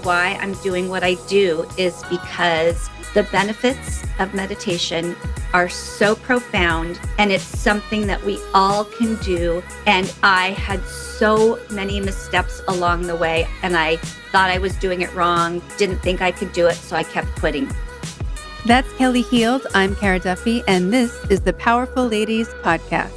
why I'm doing what I do is because the benefits of meditation are so profound, and it's something that we all can do. And I had so many missteps along the way, and I thought I was doing it wrong, didn't think I could do it, so I kept quitting. That's Kelli Heald. I'm Cara Duffy, and this is the Powerful Ladies Podcast.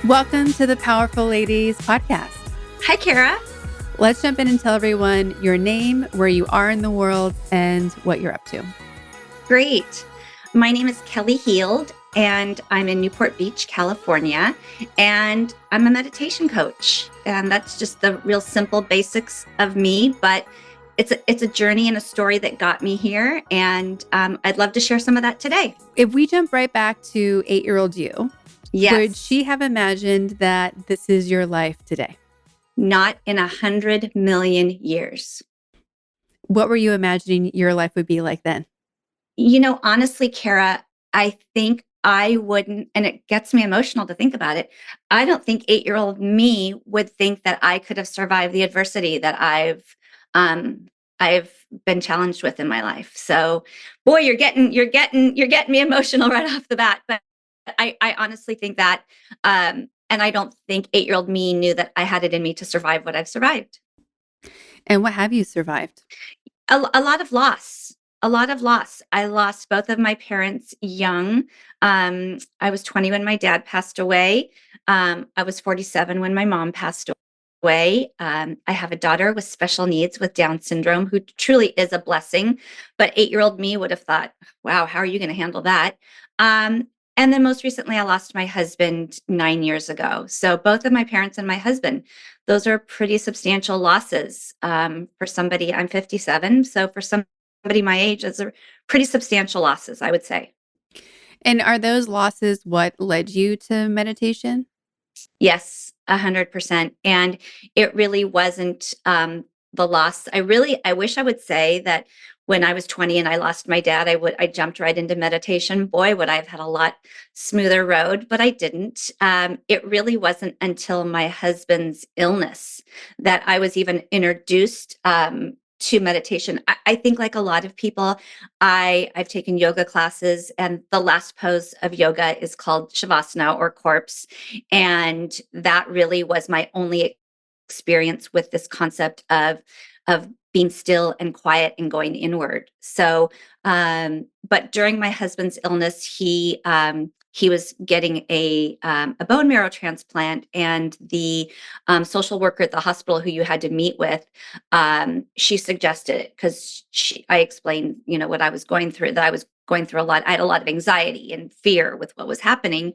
Welcome to the Powerful Ladies Podcast. Hi, Cara. Let's jump in and tell everyone your name, where you are in the world, and what you're up to. Great. My name is Kelli Heald, and I'm in Newport Beach, California, and I'm a meditation coach. And that's just the real simple basics of me, but it's a journey and a story that got me here, and I'd love to share some of that today. If we jump right back to 8-year-old you, Yes. Would she have imagined that this is your life today? Not in 100 million years. What were you imagining your life would be like then? You know, honestly, Cara, I think I wouldn't, and it gets me emotional to think about it. I don't think 8-year-old me would think that I could have survived the adversity that I've been challenged with in my life. So, boy, you're getting me emotional right off the bat. But I honestly think that, and I don't think 8-year-old me knew that I had it in me to survive what I've survived. And what have you survived? A lot of loss. A lot of loss. I lost both of my parents young. I was 20 when my dad passed away. I was 47 when my mom passed away. I have a daughter with special needs with Down syndrome, who truly is a blessing. But 8-year-old me would have thought, wow, how are you going to handle that? And then most recently, I lost my husband 9 years ago. So both of my parents and my husband, those are pretty substantial losses for somebody. I'm 57. So for somebody my age, those are pretty substantial losses, I would say. And are those losses what led you to meditation? Yes, 100%. And it really wasn't the loss. I wish I would say that when I was 20 and I lost my dad, I jumped right into meditation. Boy, would I have had a lot smoother road, but I didn't. It really wasn't until my husband's illness that I was even introduced to meditation. I think, like a lot of people, I've taken yoga classes, and the last pose of yoga is called Shavasana, or corpse. And that really was my only experience with this concept of being still and quiet and going inward. So, but during my husband's illness, he was getting a bone marrow transplant, and the social worker at the hospital who you had to meet with, she suggested it because I explained, what I was going through. That I was going through a lot. I had a lot of anxiety and fear with what was happening,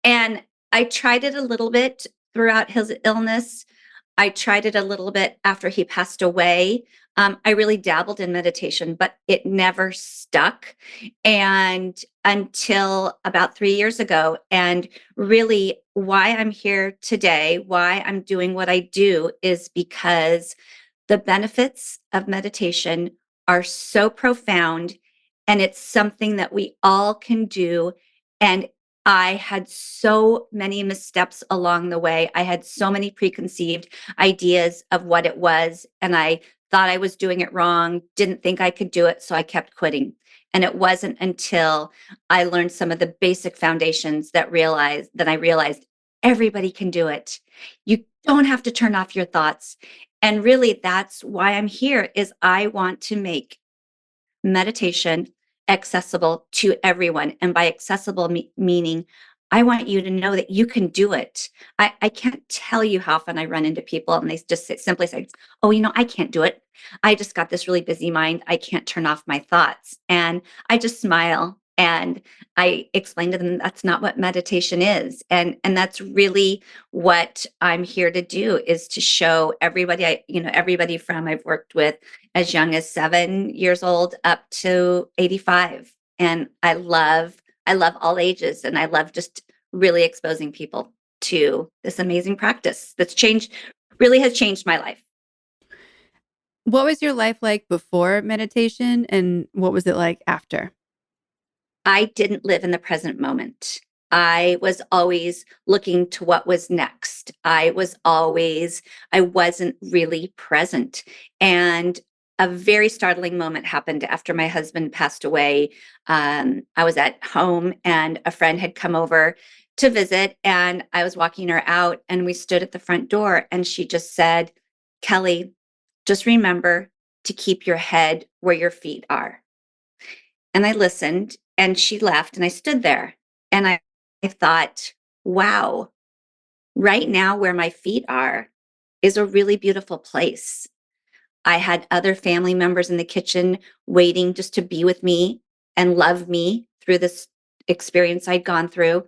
and I tried it a little bit throughout his illness. I tried it a little bit after he passed away. I really dabbled in meditation, but it never stuck. And until about 3 years ago, and really why I'm here today, why I'm doing what I do, is because the benefits of meditation are so profound, and it's something that we all can do. And I had so many missteps along the way. I had so many preconceived ideas of what it was, and I thought I was doing it wrong, didn't think I could do it, so I kept quitting. And it wasn't until I learned some of the basic foundations that I realized everybody can do it. You don't have to turn off your thoughts. And really, that's why I'm here, is I want to make meditation accessible to everyone. And by accessible meaning, I want you to know that you can do it. I can't tell you how often I run into people and they just simply say, oh, I can't do it. I just got this really busy mind. I can't turn off my thoughts. And I just smile and I explain to them that's not what meditation is. And that's really what I'm here to do, is to show everybody. Everybody from, I've worked with as young as 7 years old up to 85. And I love all ages, and I love just really exposing people to this amazing practice that's really has changed my life. What was your life like before meditation and what was it like after? I didn't live in the present moment. I was always looking to what was next. I wasn't really present. And a very startling moment happened after my husband passed away. I was at home and a friend had come over to visit, and I was walking her out, and we stood at the front door, and she just said, Kelli, just remember to keep your head where your feet are. And I listened and she left and I stood there and I thought, wow, right now where my feet are is a really beautiful place. I had other family members in the kitchen waiting just to be with me and love me through this experience I'd gone through.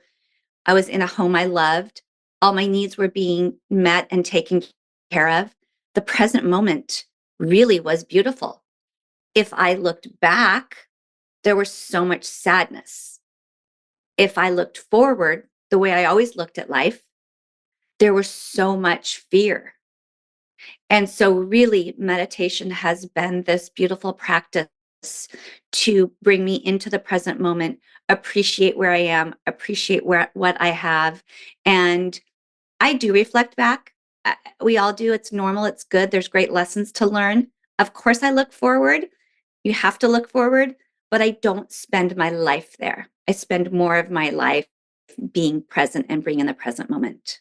I was in a home I loved. All my needs were being met and taken care of. The present moment really was beautiful. If I looked back, there was so much sadness. If I looked forward, the way I always looked at life, there was so much fear. And so, really, meditation has been this beautiful practice to bring me into the present moment, appreciate where I am, appreciate what I have. And I do reflect back. We all do. It's normal. It's good. There's great lessons to learn. Of course, I look forward. You have to look forward, but I don't spend my life there. I spend more of my life being present and being in the present moment.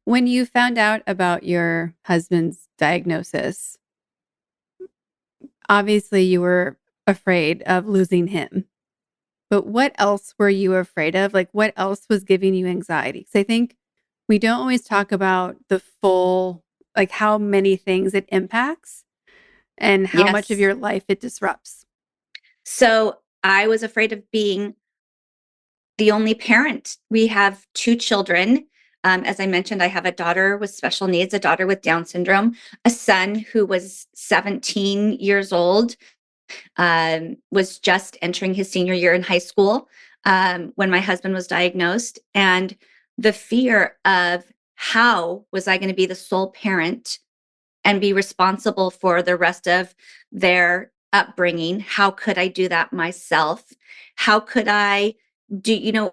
When you found out about your husband's diagnosis, obviously you were afraid of losing him. But what else were you afraid of? Like, what else was giving you anxiety? Because I think we don't always talk about the full, like, how many things it impacts and how much of Yes. your life it disrupts. So I was afraid of being the only parent. We have two children. As I mentioned, I have a daughter with special needs, a daughter with Down syndrome, a son who was 17 years old, was just entering his senior year in high school when my husband was diagnosed. And the fear of how was I going to be the sole parent and be responsible for the rest of their upbringing? How could I do that myself? How could I do,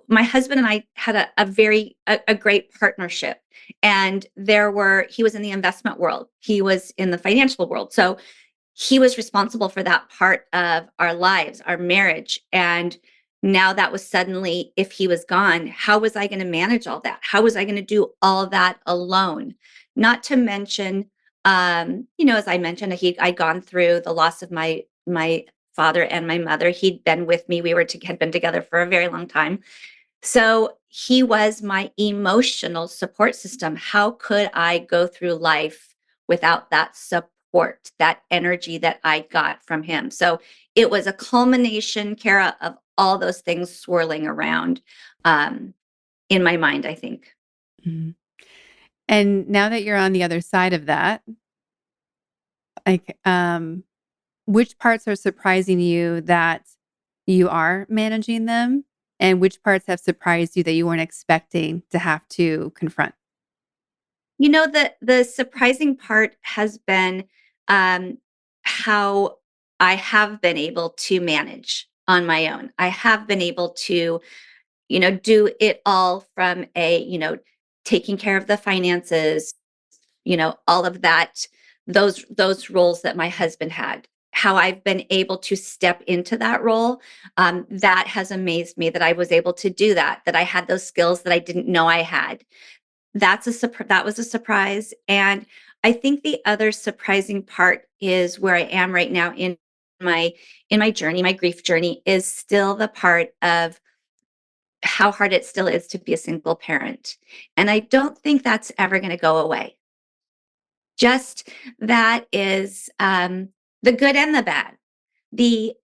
my husband and I had a great partnership. And he was in the investment world. He was in the financial world. So he was responsible for that part of our lives, our marriage. And now that was suddenly, if he was gone, how was I going to manage all that? How was I going to do all that alone? Not to mention, as I mentioned, I'd gone through the loss of my father and my mother. He'd been with me. Had been together for a very long time. So he was my emotional support system. How could I go through life without that support, that energy that I got from him? So it was a culmination, Kara, of all those things swirling around in my mind, I think. Mhm. And now that you're on the other side of that, like, which parts are surprising you that you are managing them? And which parts have surprised you that you weren't expecting to have to confront? The surprising part has been um, how I have been able to manage on my own. I have been able to do it all from taking care of the finances, all of that, those roles that my husband had. How I've been able to step into that role, that has amazed me that I was able to do that. That I had those skills that I didn't know I had. That was a surprise, and I think the other surprising part is where I am right now my in my journey. My grief journey is still the part of how hard it still is to be a single parent. And I don't think that's ever going to go away. Just that is the good and the bad. The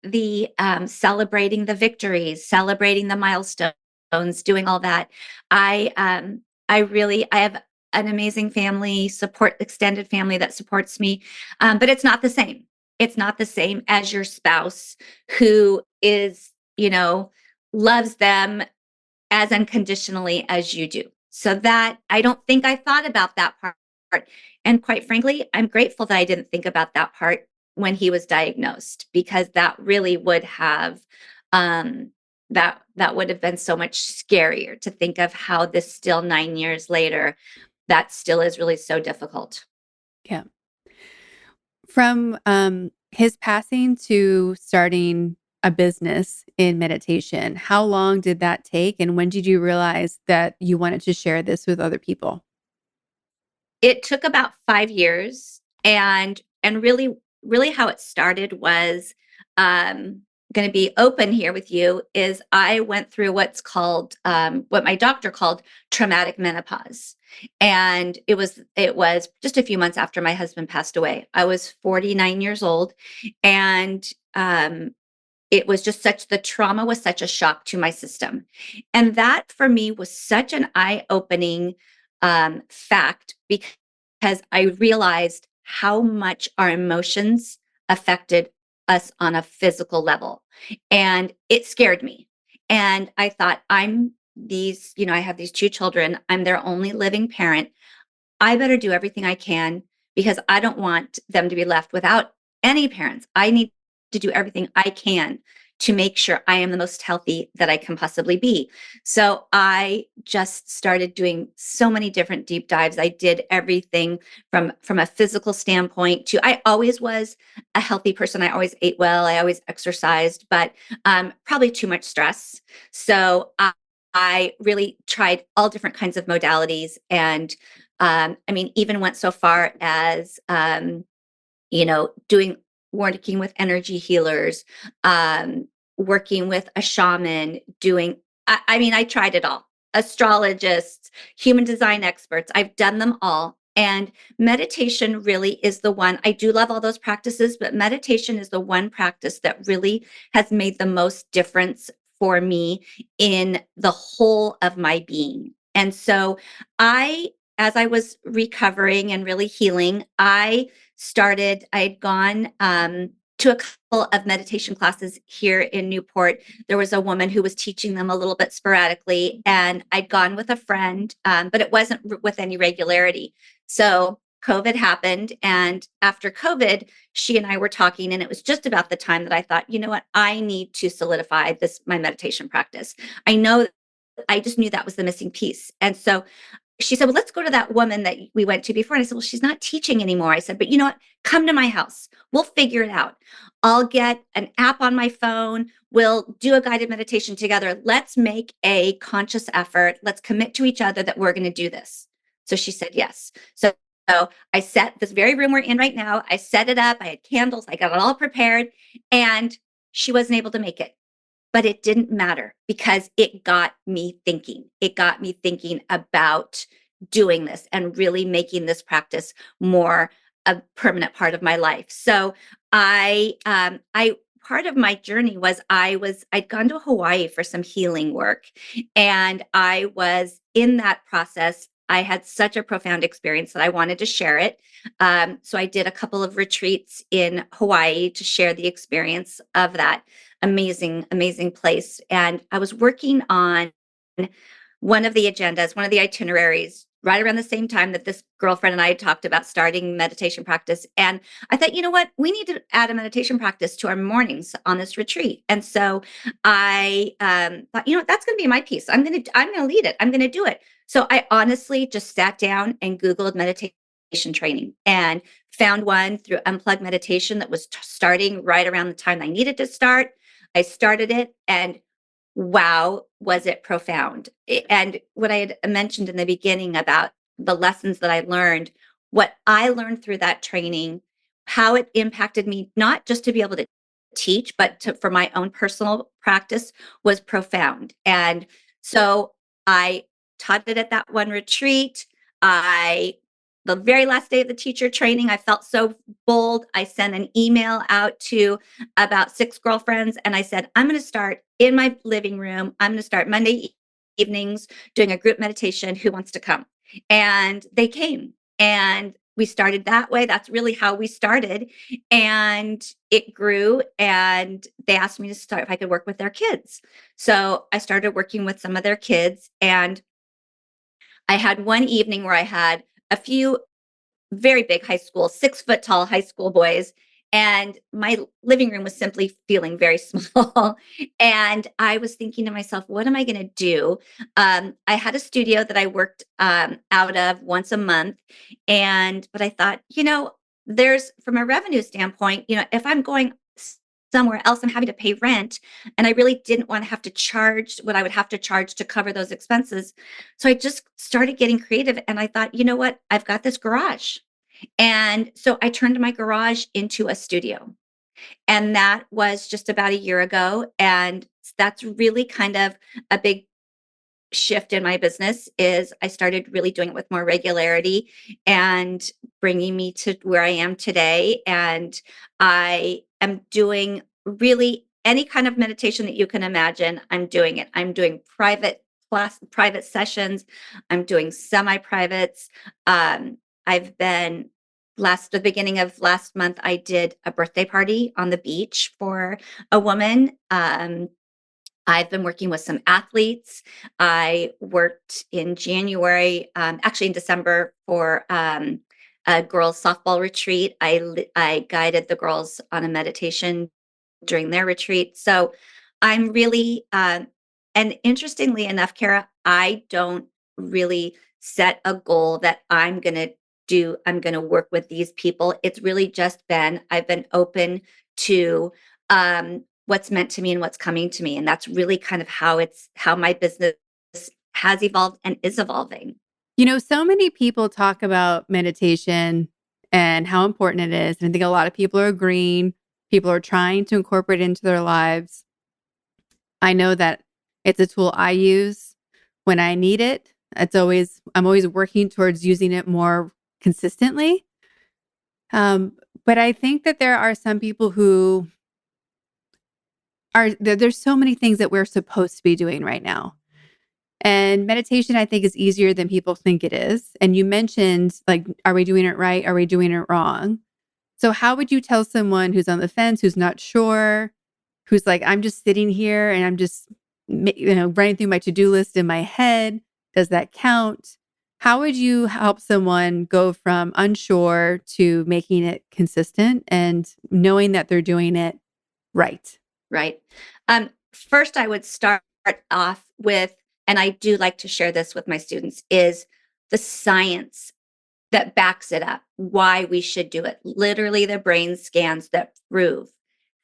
celebrating the victories, celebrating the milestones, doing all that. I have an amazing family support, extended family that supports me, but it's not the same. It's not the same as your spouse who is, loves them as unconditionally as you do. So that I don't think I thought about that part And quite frankly, I'm grateful that I didn't think about that part when he was diagnosed, because that really would have um, that would have been so much scarier to think of how this still 9 years later, that still is really so difficult. Yeah. From his passing to starting a business in meditation, how long did that take? And when did you realize that you wanted to share this with other people? It took about 5 years, and really how it started was, gonna be open here with you, is I went through what's called, what my doctor called traumatic menopause, and it was just a few months after my husband passed away. I was 49 years old, and, it was just such the trauma was such a shock to my system. And that for me was such an eye-opening fact, because I realized how much our emotions affected us on a physical level. And it scared me. And I thought, I have these two children. I'm their only living parent. I better do everything I can, because I don't want them to be left without any parents. I need to do everything I can to make sure I am the most healthy that I can possibly be. So I just started doing so many different deep dives. I did everything from a physical standpoint to, I always was a healthy person. I always ate well. I always exercised, but probably too much stress. So I really tried all different kinds of modalities, and I mean, even went so far as, doing working with energy healers, working with a shaman, I mean, I tried it all. Astrologists, human design experts, I've done them all. And meditation really is the one. I do love all those practices, but meditation is the one practice that really has made the most difference for me in the whole of my being. And so I, as I was recovering and really healing, I had gone to a couple of meditation classes here in Newport. There was a woman who was teaching them a little bit sporadically, and I'd gone with a friend, but it wasn't with any regularity. So COVID happened, and after COVID, she and I were talking, and it was just about the time that I thought, you know what, I need to solidify this my meditation practice. I know I just knew that was the missing piece. And so she said, well, let's go to that woman that we went to before. And I said, well, she's not teaching anymore. I said, but you know what? Come to my house. We'll figure it out. I'll get an app on my phone. We'll do a guided meditation together. Let's make a conscious effort. Let's commit to each other that we're going to do this. So she said, yes. So I set this very room we're in right now. I set it up. I had candles. I got it all prepared. And she wasn't able to make it, but it didn't matter, because it got me thinking. It got me thinking about doing this and really making this practice more a permanent part of my life. So I part of my journey was I'd gone to Hawaii for some healing work, and I was in that process. I had such a profound experience that I wanted to share it. So I did a couple of retreats in Hawaii to share the experience of that amazing, amazing place. And I was working on one of the agendas, one of the itineraries, right around the same time that this girlfriend and I had talked about starting meditation practice. And I thought, you know what, we need to add a meditation practice to our mornings on this retreat. And so I thought, you know what, that's going to be my piece. I'm gonna lead it. I'm going to do it. So I honestly just sat down and Googled meditation training and found one through Unplugged Meditation that was starting right around the time I needed to start. I started it, and wow, was it profound. And what I had mentioned in the beginning about the lessons that I learned, what I learned through that training, how it impacted me, not just to be able to teach, but for my own personal practice, was profound. And so I taught it at that one retreat. I The very last day of the teacher training, I felt so bold. I sent an email out to about 6 girlfriends, and I said, I'm going to start in my living room. I'm going to start Monday evenings doing a group meditation. Who wants to come? And they came, and we started that way. That's really how we started. And it grew, and they asked me to start if I could work with their kids. So I started working with some of their kids, and I had one evening where I had a few very big high school, 6 foot tall high school boys. And my living room was simply feeling very small. And I was thinking to myself, what am I going to do? I had a studio that I worked out of once a month. But I thought, there's from a revenue standpoint, if I'm going somewhere else, I'm having to pay rent. And I really didn't want to have to charge what I would have to charge to cover those expenses. So I just started getting creative and I thought, you know what? I've got this garage. And so I turned my garage into a studio. And that was just about a year ago. And that's really kind of a big shift in my business is I started really doing it with more regularity and bringing me to where I am today. And I am doing really any kind of meditation that you can imagine. I'm doing it. I'm doing private sessions. I'm doing semi-privates. I've been the beginning of last month, I did a birthday party on the beach for a woman. I've been working with some athletes. I worked in January, actually in December, for a girls' softball retreat. I guided the girls on a meditation during their retreat. So I'm really, and interestingly enough, Kara, I don't really set a goal that I'm going to work with these people. It's really just I've been open to what's meant to me and what's coming to me. And that's really kind of how my business has evolved and is evolving. So many people talk about meditation and how important it is. And I think a lot of people are agreeing. People are trying to incorporate it into their lives. I know that it's a tool I use when I need it. I'm always working towards using it more consistently. But I think that there are some people who there's so many things that we're supposed to be doing right now. And meditation, I think, is easier than people think it is. And you mentioned, like, are we doing it right? Are we doing it wrong? So how would you tell someone who's on the fence, who's not sure, who's like, I'm just sitting here and I'm just, running through my to-do list in my head. Does that count? How would you help someone go from unsure to making it consistent and knowing that they're doing it right? Right. First, I would start off with, and I do like to share this with my students, is the science that backs it up, why we should do it. Literally, the brain scans that prove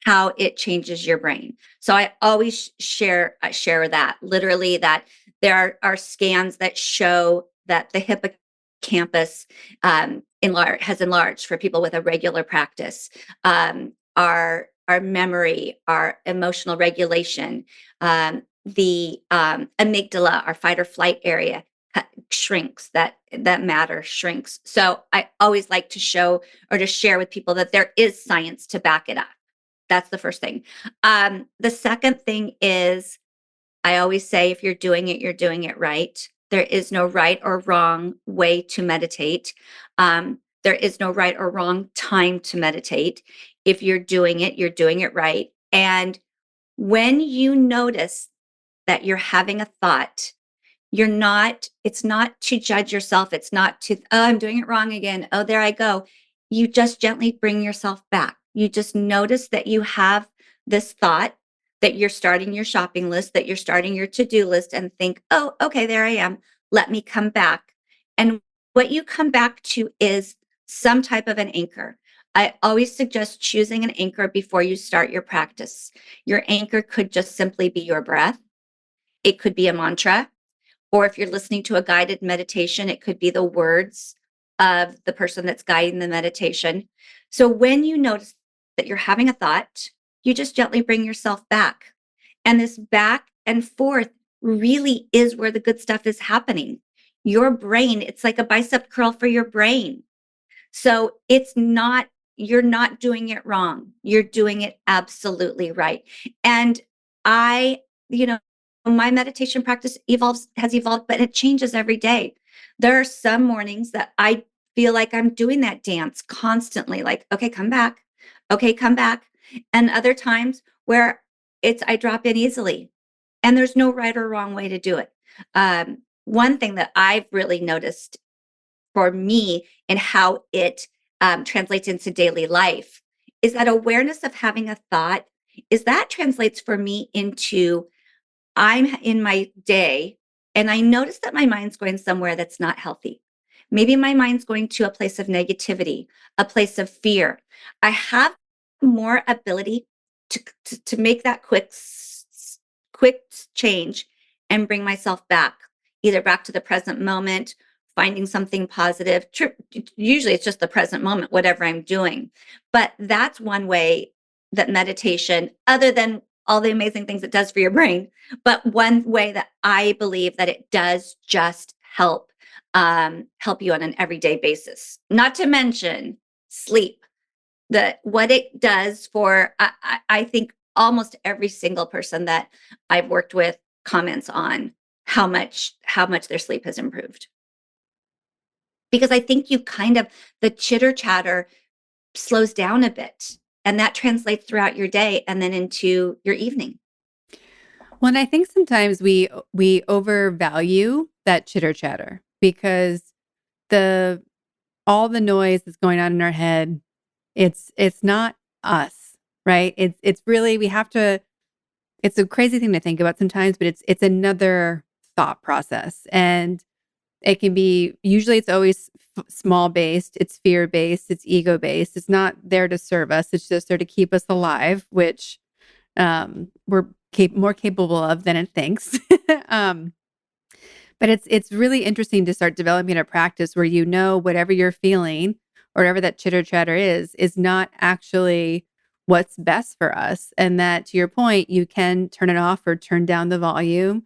how it changes your brain. So I always share that literally that there are scans that show that the hippocampus has enlarged for people with a regular practice. Our memory, our emotional regulation, the amygdala, our fight or flight area shrinks. That matter shrinks. So I always like to show or to share with people that there is science to back it up. That's the first thing. The second thing is I always say if you're doing it right. There is no right or wrong way to meditate. There is no right or wrong time to meditate. If you're doing it right. And when you notice that you're having a thought, it's not to judge yourself. It's not to, oh, I'm doing it wrong again. Oh, there I go. You just gently bring yourself back. You just notice that you have this thought, that you're starting your shopping list, that you're starting your to-do list, and think, oh, okay, there I am. Let me come back. And what you come back to is some type of an anchor. I always suggest choosing an anchor before you start your practice. Your anchor could just simply be your breath. It could be a mantra. Or if you're listening to a guided meditation, it could be the words of the person that's guiding the meditation. So when you notice that you're having a thought, you just gently bring yourself back. And this back and forth really is where the good stuff is happening. Your brain, it's like a bicep curl for your brain. So you're not doing it wrong. You're doing it absolutely right. And I, you know, my meditation practice has evolved, but it changes every day. There are some mornings that I feel like I'm doing that dance constantly, like, okay, come back. Okay, come back. And other times where I drop in easily and there's no right or wrong way to do it. One thing that I've really noticed for me and how it translates into daily life is that awareness of having a thought is that translates for me into I'm in my day and I notice that my mind's going somewhere that's not healthy. Maybe my mind's going to a place of negativity, a place of fear. I have more ability to make that quick change and bring myself back, either back to the present moment, finding something positive. Usually it's just the present moment, whatever I'm doing. But that's one way that meditation, other than all the amazing things it does for your brain, but one way that I believe that it does just help you on an everyday basis. Not to mention sleep. What it does for I think almost every single person that I've worked with comments on how much their sleep has improved. Because I think you kind of the chitter chatter slows down a bit, and that translates throughout your day and then into your evening. Well, and I think sometimes we overvalue that chitter chatter because the all the noise that's going on in our head, it's not us, right? It's really we have to it's a crazy thing to think about sometimes, but it's another thought process. And it can be usually it's always small based, it's fear based, it's ego based. It's not there to serve us. It's just there to keep us alive, which we're more capable of than it thinks. um, but it's really interesting to start developing a practice where you know whatever you're feeling or whatever that chitter chatter is not actually what's best for us. And that to your point, you can turn it off or turn down the volume.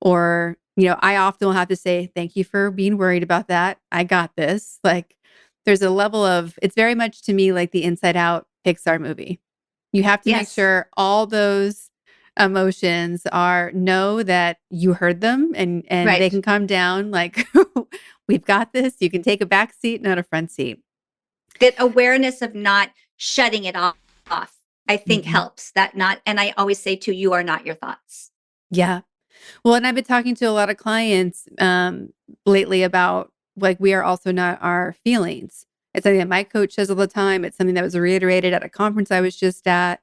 Or, I often will have to say, thank you for being worried about that. I got this. Like there's a level of it's very much to me like the Inside Out Pixar movie. You have to make Yes, sure all those emotions are know that you heard them and they right. can come down like we've got this. You can take a back seat, not a front seat. That awareness of not shutting it off, I think Mhm. helps. That not and I always say too, you are not your thoughts. Yeah. Well, and I've been talking to a lot of clients lately about like we are also not our feelings. It's something that my coach says all the time. It's something that was reiterated at a conference I was just at.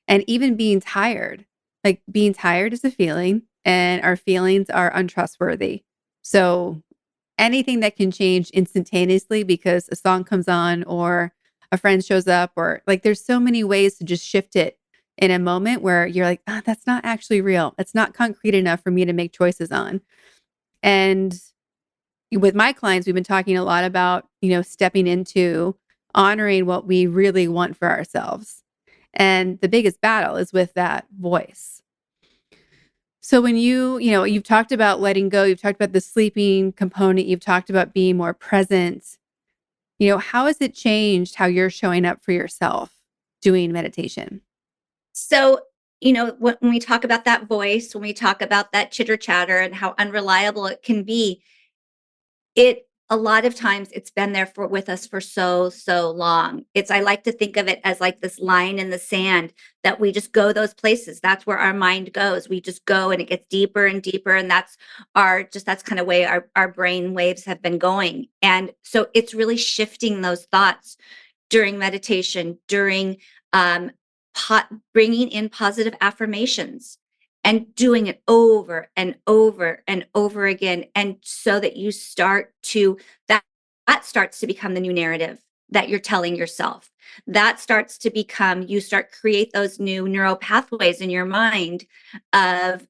And even being tired, like being tired is a feeling, and our feelings are untrustworthy. So anything that can change instantaneously because a song comes on or a friend shows up, or like there's so many ways to just shift it in a moment where you're like, that's not actually real. It's not concrete enough for me to make choices on. And with my clients, we've been talking a lot about, stepping into honoring what we really want for ourselves. And the biggest battle is with that voice. So when you've talked about letting go, you've talked about the sleeping component, you've talked about being more present. How has it changed how you're showing up for yourself doing meditation? So, when we talk about that voice, when we talk about that chitter chatter and how unreliable it can be, it a lot of times it's been there for with us for so long. I like to think of it as like this line in the sand that we just go those places. That's where our mind goes. We just go and it gets deeper and deeper. And that's kind of way our brain waves have been going. And so it's really shifting those thoughts during meditation, during um, bringing in positive affirmations and doing it over and over and over again. And so that you start to, that starts to become the new narrative that you're telling yourself. That starts to become, you start create those new neural pathways in your mind of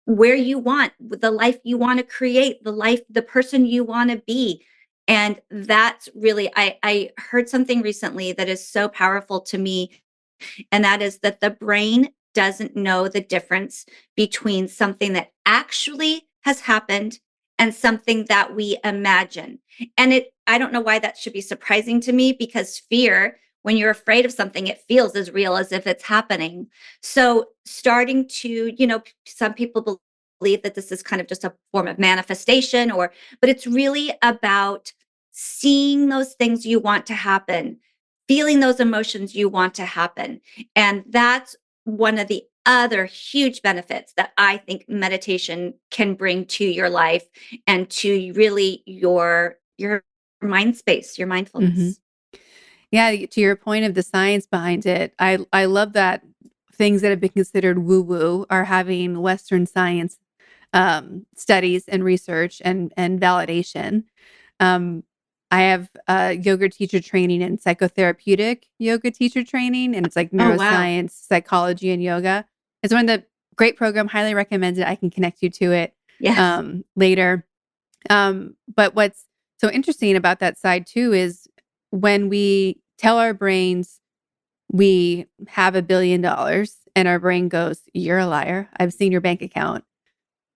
where you want the life you want to create, the person you want to be. And that's really, I heard something recently that is so powerful to me, and that is that the brain doesn't know the difference between something that actually has happened and something that we imagine. And I don't know why that should be surprising to me, because fear, when you're afraid of something, it feels as real as if it's happening. So starting to, some people believe that this is kind of just a form of manifestation, but it's really about seeing those things you want to happen, feeling those emotions you want to happen. And that's one of the other huge benefits that I think meditation can bring to your life and to really your mind space, your Hmm. mindfulness. Yeah, to your point of the science behind it, I love that things that have been considered woo woo are having Western science studies and research and validation. Um, I have yoga teacher training and psychotherapeutic yoga teacher training, and it's like Oh, wow. neuroscience, psychology, and yoga. It's one of the great program. Highly recommend it. I can connect you to it Yes. later. But what's so interesting about that side too is when we tell our brains we have $1 billion, and our brain goes, "You're a liar. I've seen your bank account."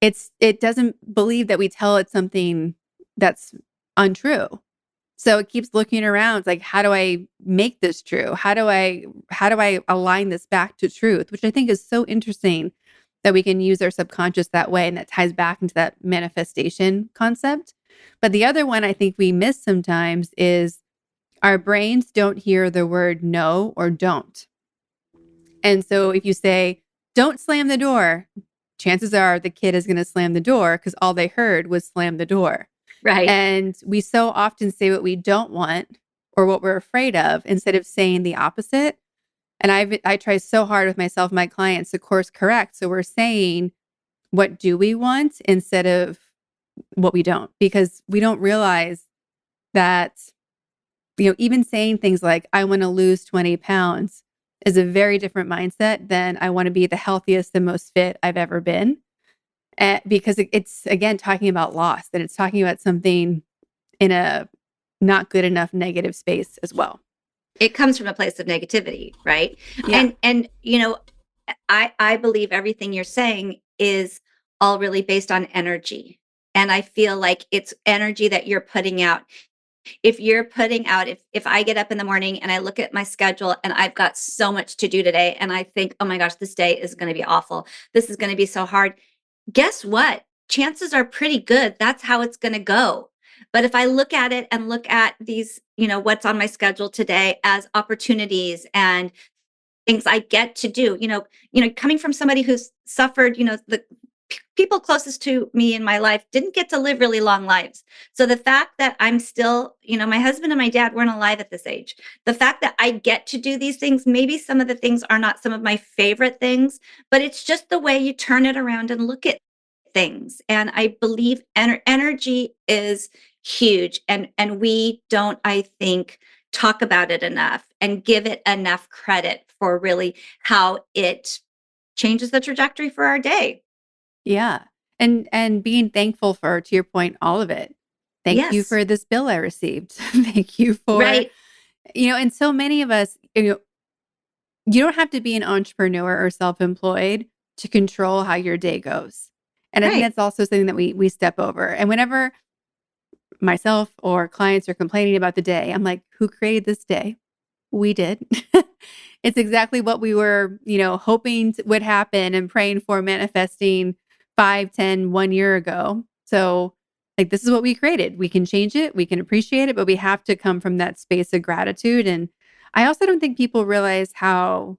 It doesn't believe that we tell it something that's untrue. So it keeps looking around. It's like, how do I make this true? How do I align this back to truth? Which I think is so interesting that we can use our subconscious that way, and that ties back into that manifestation concept. But the other one I think we miss sometimes is our brains don't hear the word no or don't. And so if you say, "Don't slam the door," chances are the kid is going to slam the door because all they heard was slam the door. Right. And we so often say what we don't want or what we're afraid of instead of saying the opposite. And I try so hard with myself and my clients to course correct. So we're saying, what do we want instead of what we don't? Because we don't realize that, even saying things like, I want to lose 20 pounds is a very different mindset than I want to be the healthiest and most fit I've ever been. Because it's, again, talking about loss, and it's talking about something in a not good enough negative space as well. It comes from a place of negativity, right? Yeah. And I believe everything you're saying is all really based on energy. And I feel like it's energy that you're putting out. If you're putting out, if I get up in the morning and I look at my schedule and I've got so much to do today and I think, "Oh my gosh, this day is going to be awful. This is going to be so hard." Guess what? Chances are pretty good that's how it's going to go. But if I look at it and look at these, what's on my schedule today as opportunities and things I get to do, coming from somebody who's suffered, the people closest to me in my life didn't get to live really long lives. So the fact that I'm still, my husband and my dad weren't alive at this age. The fact that I get to do these things, maybe some of the things are not some of my favorite things, but it's just the way you turn it around and look at things. And I believe energy is huge, and we don't, I think, talk about it enough and give it enough credit for really how it changes the trajectory for our day. Yeah. And being thankful for, to your point, all of it. Thank you Yes. for this bill I received. Thank you for, Right. and so many of us, you don't have to be an entrepreneur or self-employed to control how your day goes. And I think Right. that's also something that we step over. And whenever myself or clients are complaining about the day, I'm like, who created this day? We did. It's exactly what we were, hoping would happen and praying for, manifesting 5, 10, 1 year ago. So, like, this is what we created. We can change it, we can appreciate it, but we have to come from that space of gratitude. And I also don't think people realize how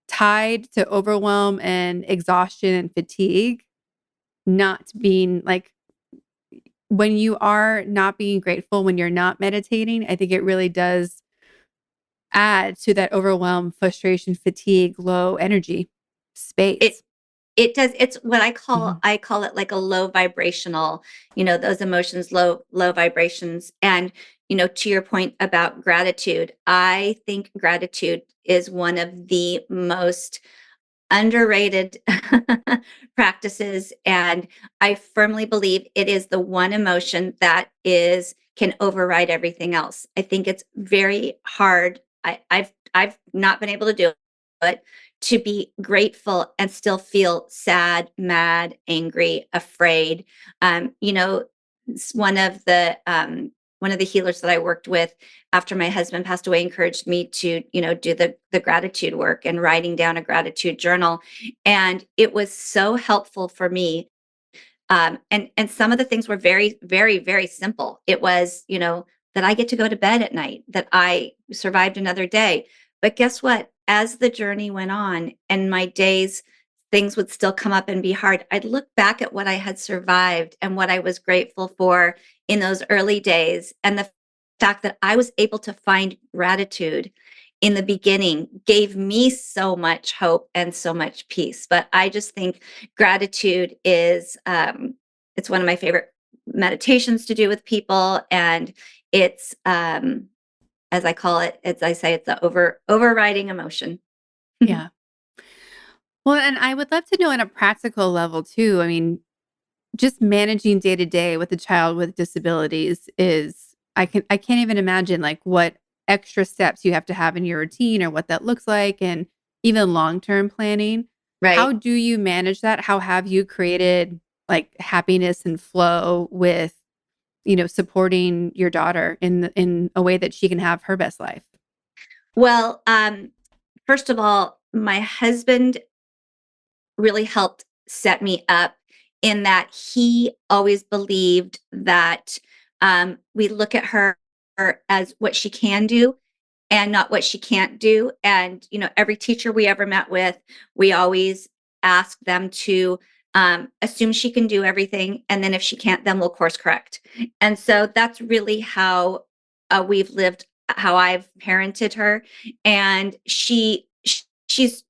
tied to overwhelm and exhaustion and fatigue, not being like, when you are not being grateful, when you're not meditating, I think it really does add to that overwhelm, frustration, fatigue, low energy It space. it does. It's what I call Mhm. I call it like a low vibrational, those emotions, low vibrations. And, to your point about gratitude, I think gratitude is one of the most underrated practices, and I firmly believe it is the one emotion that is can override everything else. I think it's very hard. I've not been able to do it, to be grateful and still feel sad, mad, angry, afraid. It's one of the healers that I worked with after my husband passed away encouraged me to, do the gratitude work and writing down a gratitude journal. And it was so helpful for me. And some of the things were very, very, very simple. It was, that I get to go to bed at night, that I survived another day. But guess what? As the journey went on and my days, things would still come up and be hard. I'd look back at what I had survived and what I was grateful for in those early days. And the fact that I was able to find gratitude in the beginning gave me so much hope and so much peace. But I just think gratitude is, it's one of my favorite meditations to do with people. And it's, as I call it, as I say, it's the overriding emotion. Yeah. Well, and I would love to know on a practical level too. I mean, just managing day to day with a child with disabilities is I can't even imagine like what extra steps you have to have in your routine or what that looks like and even long-term planning. How Right. do you manage that? How have you created like happiness and flow with, supporting your daughter in a way that she can have her best life? Well, first of all, my husband really helped set me up in that he always believed that we look at her as what she can do and not what she can't do. And, every teacher we ever met with, we always ask them to assume she can do everything. And then if she can't, then we'll course correct. And so that's really how we've lived, how I've parented her. And she's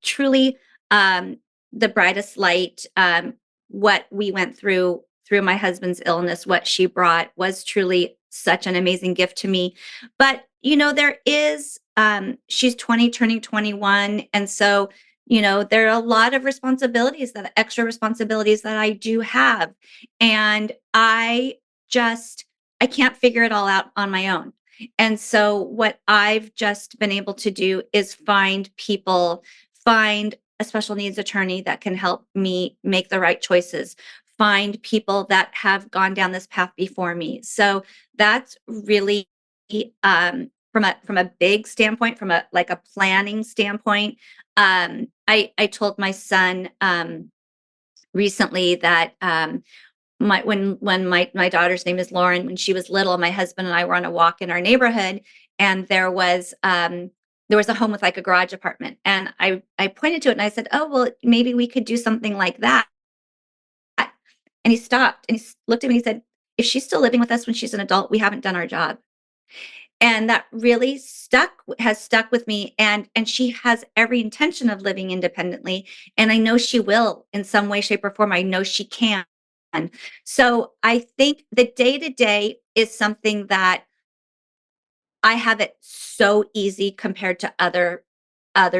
truly um, the brightest light. What we went through my husband's illness, what she brought was truly such an amazing gift to me. But there is she's 20 turning 21, and so there are a lot of responsibilities, that extra responsibilities that I do have, and just I can't figure it all out on my own. And so what I've just been able to do is find a special needs attorney that can help me make the right choices, find people that have gone down this path before me. So that's really from a big standpoint, from a planning standpoint. I told my son recently that my daughter's name is Lauren. When she was little, my husband and I were on a walk in our neighborhood, and there was a home with like a garage apartment, and I pointed to it and I said, "Oh, well, maybe we could do something like that." And he stopped and looked at me and he said, "If she's still living with us when she's an adult, we haven't done our job." And that really has stuck with me, and she has every intention of living independently, and I know she will in some way, shape, or form. I know she can. So I think the day to day is something that I have it so easy compared to other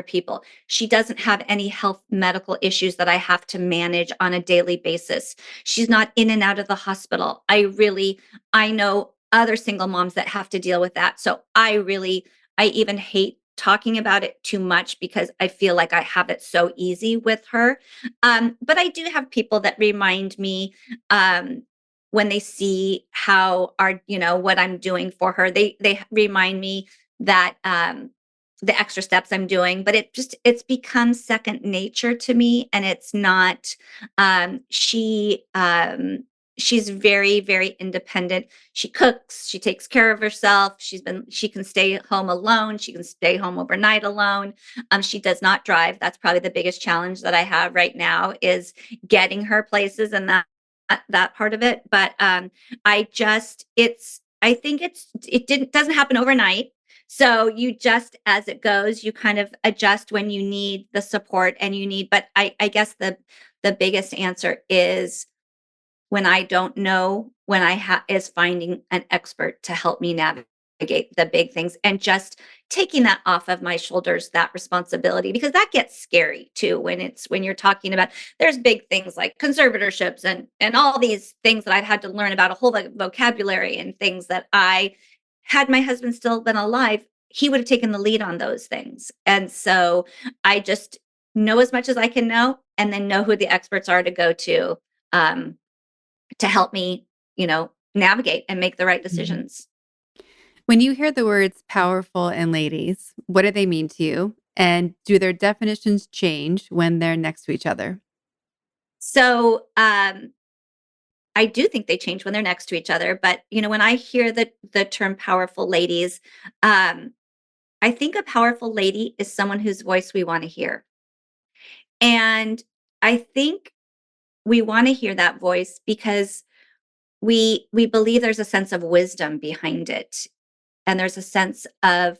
people. She doesn't have any health medical issues that I have to manage on a daily basis. She's not in and out of the hospital. I know other single moms that have to deal with that. So I even hate talking about it too much because I feel like I have it so easy with her. But I do have people that remind me um, when they see what I'm doing for her. They remind me that the extra steps I'm doing, but it's become second nature to me. And it's not, she's very, very independent. She cooks, she takes care of herself. She can stay home alone. She can stay home overnight alone. She does not drive. That's probably the biggest challenge that I have right now is getting her places and that part of it. But I think doesn't happen overnight. So you just, as it goes, you kind of adjust when you need the support but I guess the biggest answer is when I don't know, when is finding an expert to help me navigate the big things and just taking that off of my shoulders, that responsibility, because that gets scary too when you're talking about there's big things like conservatorships and all these things that I've had to learn about, a whole vocabulary and things that had my husband still been alive, he would have taken the lead on those things. And so I just know as much as I can know and then know who the experts are to go um, to help me, navigate and make the right Mhm. decisions. When you hear the words powerful and ladies, what do they mean to you? And do their definitions change when they're next to each other? So I do think they change when they're next to each other. But when I hear the term powerful ladies, um, I think a powerful lady is someone whose voice we want to hear. And I think we want to hear that voice because we believe there's a sense of wisdom behind it. and there's a sense of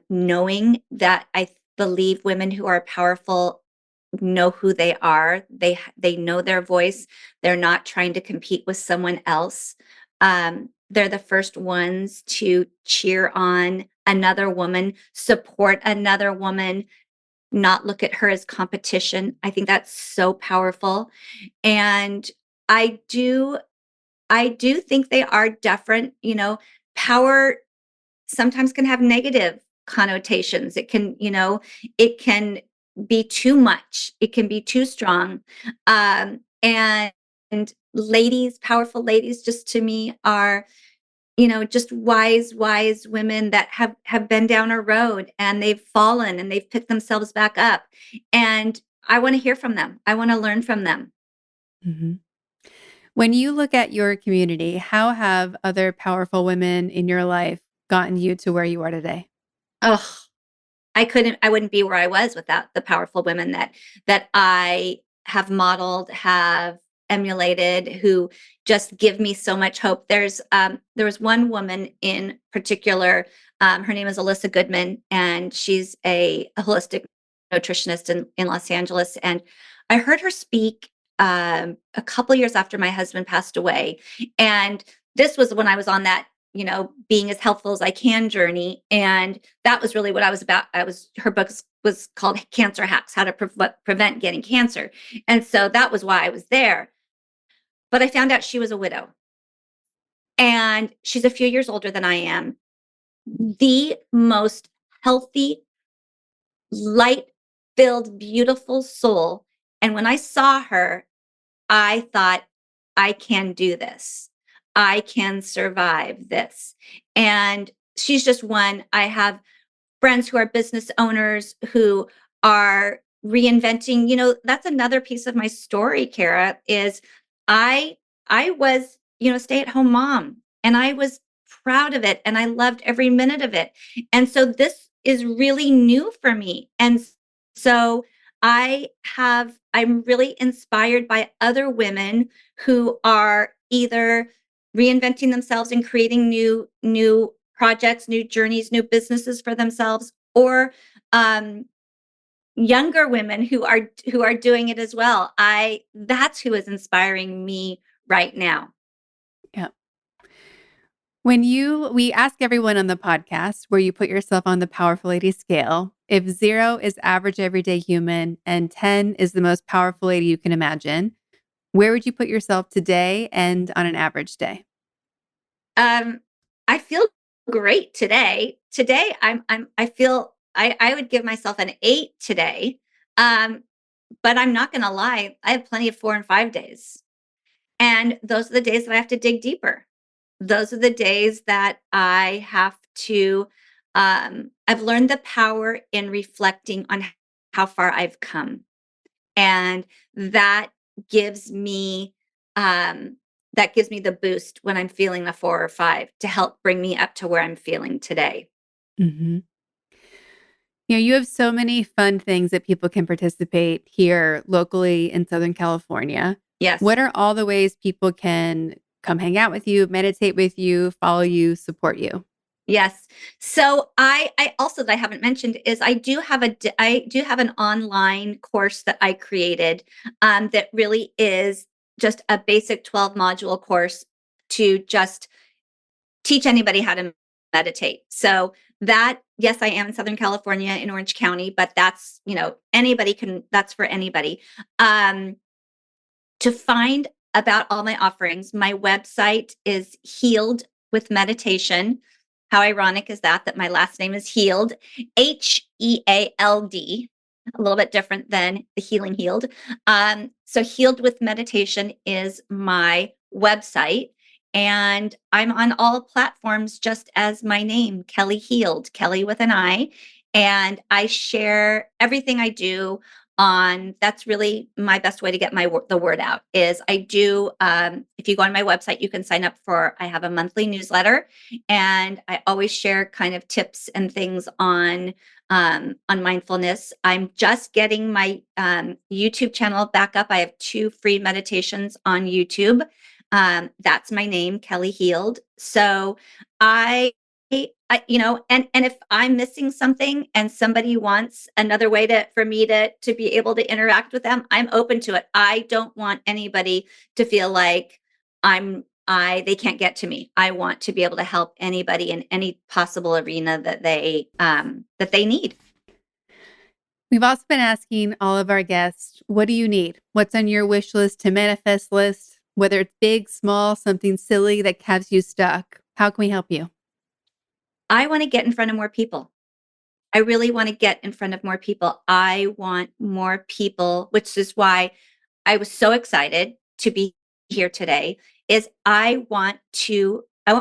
knowing that I believe women who are powerful know who they are. They know their voice. They're not trying to compete with someone else. They're the first ones to cheer on another woman, support another woman, not look at her as competition. I think that's so powerful. And I do I do think they are different. Power sometimes can have negative connotations. It can be too much. It can be too strong. And ladies, powerful ladies, just to me are, just wise women that have been down a road and they've fallen and they've picked themselves back up. And I want to hear from them. I want to learn from them. Mhm. When you look at your community, how have other powerful women in your life gotten you to where you are today? Oh, I wouldn't be where I was without the powerful women that I have modeled, have emulated, who just give me so much hope. There was one woman in particular. Her name is Alyssa Goodman, and she's a holistic nutritionist in Los Angeles. And I heard her speak a couple years after my husband passed away, and this was when I was on that being as helpful as I can journey. And that was really what I was about. Her book was called Cancer Hacks, How to Prevent Getting Cancer. And so that was why I was there. But I found out she was a widow and she's a few years older than I am. The most healthy, light filled, beautiful soul. And when I saw her, I thought, I can do this. I can survive this. And she's just one. I have friends who are business owners who are reinventing. That's another piece of my story, Kara, is I I was, stay-at-home mom, and I was proud of it and I loved every minute of it. And so this is really new for me. And so I'm really inspired by other women who are either reinventing themselves and creating new projects, new journeys, new businesses for themselves, or um, younger women who are doing it as well. I That's who is inspiring me right now. Yeah. We ask everyone on the podcast where you put yourself on the powerful lady scale. If 0 is average everyday human and 10 is the most powerful lady you can imagine, where would you put yourself today and on an average day? Um, I feel great today. Today, I feel I would give myself an 8 today. Um, but I'm not going to lie, I have plenty of 4 and 5 days. And those are the days that I have to dig deeper. Those are the days that I have to, I've learned the power in reflecting on how far I've come. And that gives me, um, that gives me the boost when I'm feeling a 4 or 5 to help bring me up to where I'm feeling today. Mhm. You have so many fun things that people can participate here locally in Southern California. Yes. What are all the ways people can come hang out with you, meditate with you, follow you, support you? Yes. So I also that I haven't mentioned is I do have an online course that I created that really is just a basic 12 module course to just teach anybody how to meditate. So that yes, I am in Southern California in Orange County, but that's, anybody can that's for anybody. Um to find about all my offerings, my website is Healed with Meditation. How ironic is that my last name is Healed, Heald, a little bit different than the Healing Healed. So Healed with Meditation is my website. And I'm on all platforms just as my name, Kelli Heald, Kelly with an I. And I share everything I do on that's really my best way to get the word out is I do if you go on my website you can sign up for I have a monthly newsletter and I always share kind of tips and things on mindfulness. I'm just getting my YouTube channel back up. I have 2 free meditations on YouTube. That's my name, Kelli Heald. So I and if I'm missing something and somebody wants another way for me to be able to interact with them, I'm open to it. I don't want anybody to feel like they can't get to me. I want to be able to help anybody in any possible arena that they need. We've also been asking all of our guests, what do you need? What's on your wish list to manifest list? Whether it's big, small, something silly that keeps you stuck. How can we help you? I want to get in front of more people. I really want to get in front of more people. I want more people, which is why I was so excited to be here today, is I want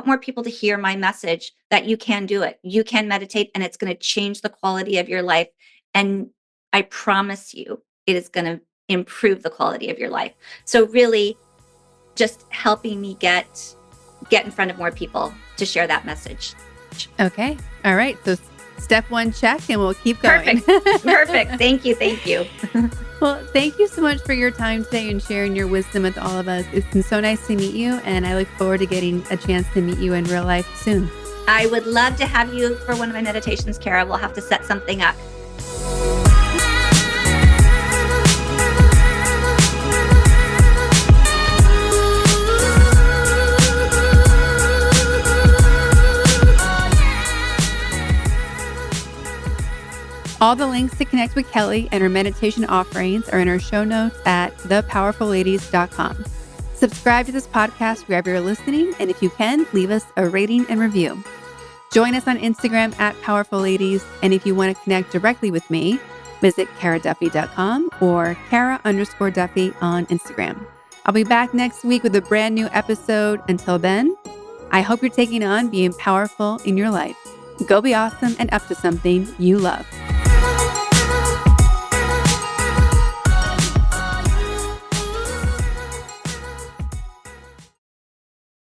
more people to hear my message that you can do it. You can meditate and it's going to change the quality of your life. And I promise you, it is going to improve the quality of your life. So really just helping me get in front of more people to share that message. Okay. All right. So step one, check, and we'll keep going. Perfect. Perfect. Thank you. Thank you. Well, thank you so much for your time today and sharing your wisdom with all of us. It's been so nice to meet you, and I look forward to getting a chance to meet you in real life soon. I would love to have you for one of my meditations, Kara. We'll have to set something up. All the links to connect with Kelli and her meditation offerings are in our show notes at thepowerfulladies.com. Subscribe to this podcast wherever you're listening, and if you can, leave us a rating and review. Join us on Instagram at Powerful Ladies, and if you want to connect directly with me, visit karaduffy.com or Kara_Duffy on Instagram. I'll be back next week with a brand new episode. Until then, I hope you're taking on being powerful in your life. Go be awesome and up to something you love.